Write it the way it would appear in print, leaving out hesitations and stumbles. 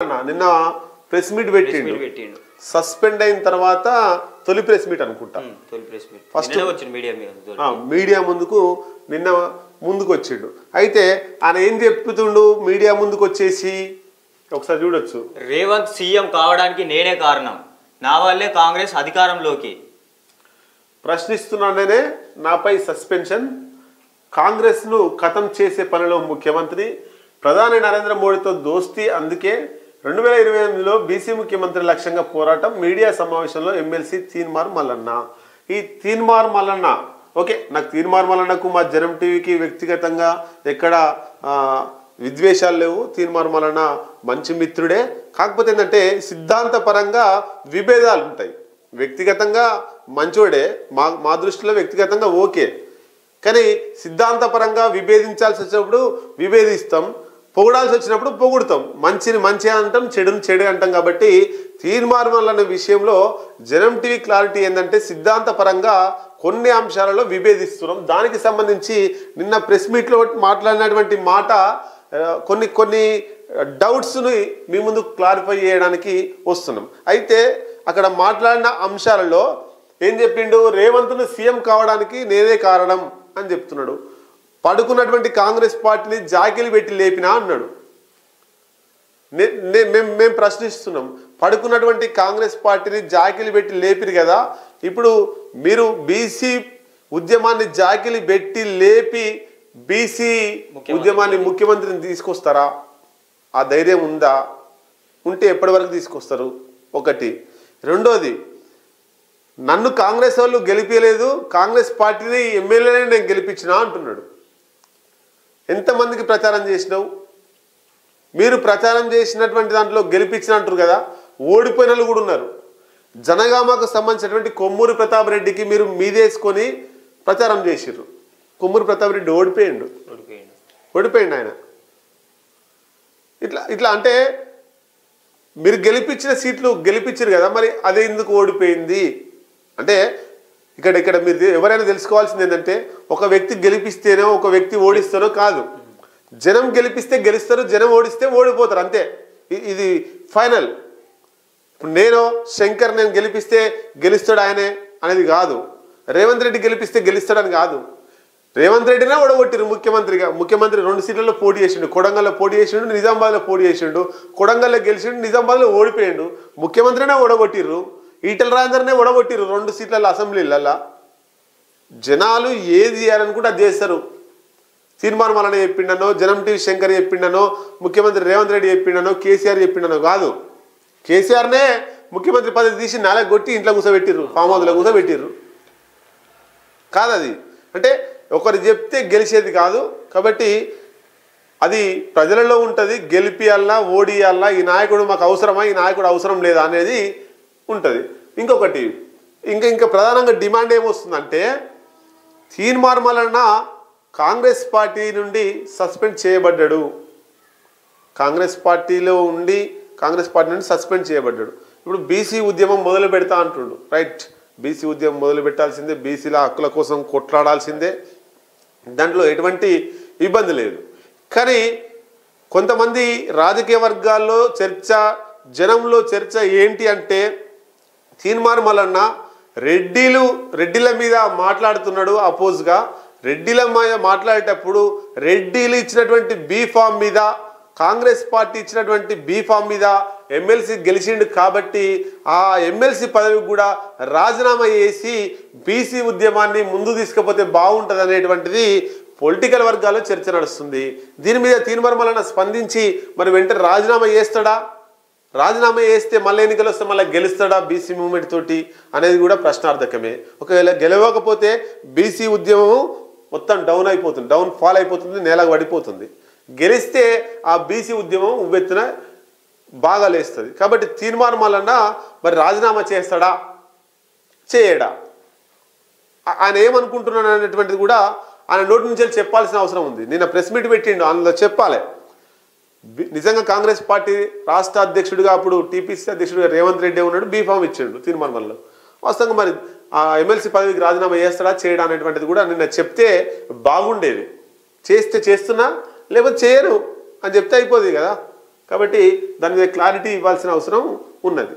నిన్న press meet పెట్టిండు suspend అయిన తర్వాత తొలి ప్రెస్ మీట్ అనుకుంటా ఫస్ట్ మీడియా ముందుకు నిన్న ముందుకు వచ్చిండు అయితే ఆయన ఏం చెప్తుండు మీడియా ముందుకు వచ్చేసి ఒకసారి చూడొచ్చు రేవంత్ సీఎం కావడానికి నేనే కారణం నా వల్లే కాంగ్రెస్ అధికారంలోకి ప్రశ్నిస్తున్నానే నాపై సస్పెన్షన్ కాంగ్రెస్ ను ఖతం చేసే పనిలో ముఖ్యమంత్రి ప్రధాని నరేంద్ర మోడీతో దోస్తీ అందుకే 2028లో బీసీ ముఖ్యమంత్రి లక్ష్యంగా పోరాటం మీడియా సమావేశంలో ఎమ్మెల్సీ తీన్మార్ మల్లన్న ఈ తీన్మార్ మల్లన్న ఓకే నాకు తీన్మార్ మల్లన్నకు మా జనం టీవీకి వ్యక్తిగతంగా ఎక్కడ విద్వేషాలు లేవు తీన్మార్ మల్లన్న మంచి మిత్రుడే కాకపోతే ఏంటంటే సిద్ధాంతపరంగా విభేదాలు ఉంటాయి వ్యక్తిగతంగా మంచోడే మా దృష్టిలో వ్యక్తిగతంగా ఓకే కానీ సిద్ధాంతపరంగా విభేదించాల్సి వచ్చినప్పుడు విభేదిస్తాం పొగడాల్సి వచ్చినప్పుడు పొగుడుతాం మంచిని మంచి అంటాం చెడుని చెడు అంటాం కాబట్టి తీర్మార్ మల్లన్న విషయంలో జనం టీవీ క్లారిటీ ఏంటంటే సిద్ధాంతపరంగా కొన్ని అంశాలలో విభేదిస్తున్నాం దానికి సంబంధించి నిన్న ప్రెస్ మీట్లో మాట్లాడినటువంటి మాట కొన్ని డౌట్స్ని మీ ముందు క్లారిఫై చేయడానికి వస్తున్నాం అయితే అక్కడ మాట్లాడిన అంశాలలో ఏం చెప్పిండు రేవంత్ను సీఎం కావడానికి నేనే కారణం అని చెప్తున్నాడు పడుకున్నటువంటి కాంగ్రెస్ పార్టీని జాకిలి పెట్టి లేపినా అన్నాడు మేము ప్రశ్నిస్తున్నాం పడుకున్నటువంటి కాంగ్రెస్ పార్టీని జాకిలి పెట్టి లేపిరు కదా ఇప్పుడు మీరు బీసీ ఉద్యమాన్ని జాకిలి పెట్టి లేపి బీసీ ఉద్యమాన్ని ముఖ్యమంత్రిని తీసుకొస్తారా ఆ ధైర్యం ఉందా ఉంటే ఎప్పటి వరకు తీసుకొస్తారు ఒకటి రెండోది నన్ను కాంగ్రెస్ వాళ్ళు గెలిపించలేదు కాంగ్రెస్ పార్టీని ఎమ్మెల్యేనే నేను గెలిపించినా అంటున్నాడు ఎంతమందికి ప్రచారం చేసినావు మీరు ప్రచారం చేసినటువంటి దాంట్లో గెలిపించిన అంటారు కదా ఓడిపోయిన వాళ్ళు కూడా ఉన్నారు జనగామకు సంబంధించినటువంటి కొమ్మూరి ప్రతాప్ రెడ్డికి మీరు మీదేసుకొని ప్రచారం చేసిర్రు కొమ్మూరి ప్రతాప్ రెడ్డి ఓడిపోయిండు ఆయన ఇట్లా అంటే మీరు గెలిపించిన సీట్లు గెలిపించారు కదా మరి అదే ఎందుకు ఓడిపోయింది అంటే ఇక్కడ మీరు ఎవరైనా తెలుసుకోవాల్సింది ఏంటంటే ఒక వ్యక్తి గెలిపిస్తేనో ఒక వ్యక్తి ఓడిస్తేనో కాదు జనం గెలిపిస్తే గెలుస్తారు జనం ఓడిస్తే ఓడిపోతారు అంతే ఇది ఫైనల్ ఇప్పుడు నేను గెలిపిస్తే గెలుస్తాడు ఆయనే అనేది కాదు రేవంత్ రెడ్డి గెలిపిస్తే గెలుస్తాడని కాదు రేవంత్ రెడ్డినే ఓడగొట్టిరు ముఖ్యమంత్రి 2 సీట్లలో పోటీ చేసిండు కొడంగల్లో పోటీ చేసిండు నిజామాబాద్లో పోటీ చేసిండు కొడంగల్లో గెలిచిండు నిజామాబాద్లో ఓడిపోయిండు ముఖ్యమంత్రినే ఓడగొట్టిర్రు ఈటల రాజేందర్నే ఓడగొట్టిర్రు 2 సీట్లలో అసెంబ్లీలలో జనాలు ఏది చేయాలనుకుంటే అది చేస్తారు తీర్మార్ మల్లన్న చెప్పిండనో జనం టీవీ శంకర్ చెప్పిండనో ముఖ్యమంత్రి రేవంత్ రెడ్డి చెప్పిండనో కేసీఆర్ చెప్పిండనో కాదు కేసీఆర్నే ముఖ్యమంత్రి పదవి తీసి కొట్టి ఇంట్లో కూర్చోబెట్టిర్రు ఫామ్ హౌస్లో కూర్చోబెట్టిర్రు కాదు అది అంటే ఒకరు చెప్తే గెలిచేది కాదు కాబట్టి అది ప్రజలలో ఉంటుంది గెలిపియాలన్నా ఓడియాలన్నా ఈ నాయకుడు మాకు అవసరమా ఈ నాయకుడు అవసరం లేదా అనేది ఉంటుంది ఇంకొకటి ఇంకా ప్రధానంగా డిమాండ్ ఏమొస్తుందంటే తీన్మార్ మల్లన్న కాంగ్రెస్ పార్టీ నుండి సస్పెండ్ చేయబడ్డాడు కాంగ్రెస్ పార్టీలో ఉండి కాంగ్రెస్ పార్టీ నుండి సస్పెండ్ చేయబడ్డాడు ఇప్పుడు బీసీ ఉద్యమం మొదలు పెడతా అంటుండు రైట్ బీసీ ఉద్యమం మొదలు పెట్టాల్సిందే బీసీల హక్కుల కోసం కొట్లాడాల్సిందే దాంట్లో ఎటువంటి ఇబ్బంది లేదు కానీ కొంతమంది రాజకీయ వర్గాల్లో జనంలో చర్చ ఏంటి అంటే తీన్మార్ మల్లన్న రెడ్డిల మీద మాట్లాడుతున్నాడు అపోజ్గా రెడ్డిల మీద మాట్లాడేటప్పుడు రెడ్డిలు ఇచ్చినటువంటి బీఫామ్ మీద కాంగ్రెస్ పార్టీ ఇచ్చినటువంటి బీఫామ్ మీద ఎమ్మెల్సీ గెలిచిండు కాబట్టి ఆ ఎమ్మెల్సీ పదవికి కూడా రాజీనామా చేసి బీసీ ఉద్యమాన్ని ముందు తీసుకుపోతే బాగుంటుంది అనేటువంటిది పొలిటికల్ వర్గాల్లో చర్చ నడుస్తుంది దీని మీద తీన్మార్ మల్లన్న స్పందించి మరి వెంటనే రాజీనామా చేస్తాడా రాజీనామా చేస్తే మళ్ళీ ఎన్నికలు వస్తే మళ్ళీ గెలుస్తాడా బీసీ మూవ్మెంట్ తోటి అనేది కూడా ప్రశ్నార్థకమే ఒకవేళ గెలవకపోతే బీసీ ఉద్యమం మొత్తం డౌన్ ఫాల్ అయిపోతుంది నేలకు పడిపోతుంది గెలిస్తే ఆ బీసీ ఉద్యమం ఉవ్వెత్తున బాగా లేస్తుంది కాబట్టి తీన్మార్ మల్లన్న మరి రాజీనామా చేస్తాడా చేయడా ఆయన ఏమనుకుంటున్నాడు అనేటువంటిది కూడా ఆయన నోటి నుంచి చెప్పాల్సిన అవసరం ఉంది నిన్న ప్రెస్ మీట్ పెట్టిండు అందులో చెప్పాలి నిజంగా కాంగ్రెస్ పార్టీ రాష్ట్ర అధ్యక్షుడిగా అప్పుడు టీపీసీ అధ్యక్షుడిగా రేవంత్ రెడ్డి ఉన్నాడు బీఫామ్ ఇచ్చాడు తీన్మార్ మల్లన్న వాస్తవంగా మరి ఆ ఎమ్మెల్సీ పదవికి రాజీనామా చేస్తాడా చేయడా అనేటువంటిది కూడా నిన్న చెప్తే బాగుండేది చేస్తున్నా లేకపోతే చేయరు అని చెప్తే అయిపోతుంది కదా కాబట్టి దాని మీద క్లారిటీ ఇవ్వాల్సిన అవసరం ఉన్నది.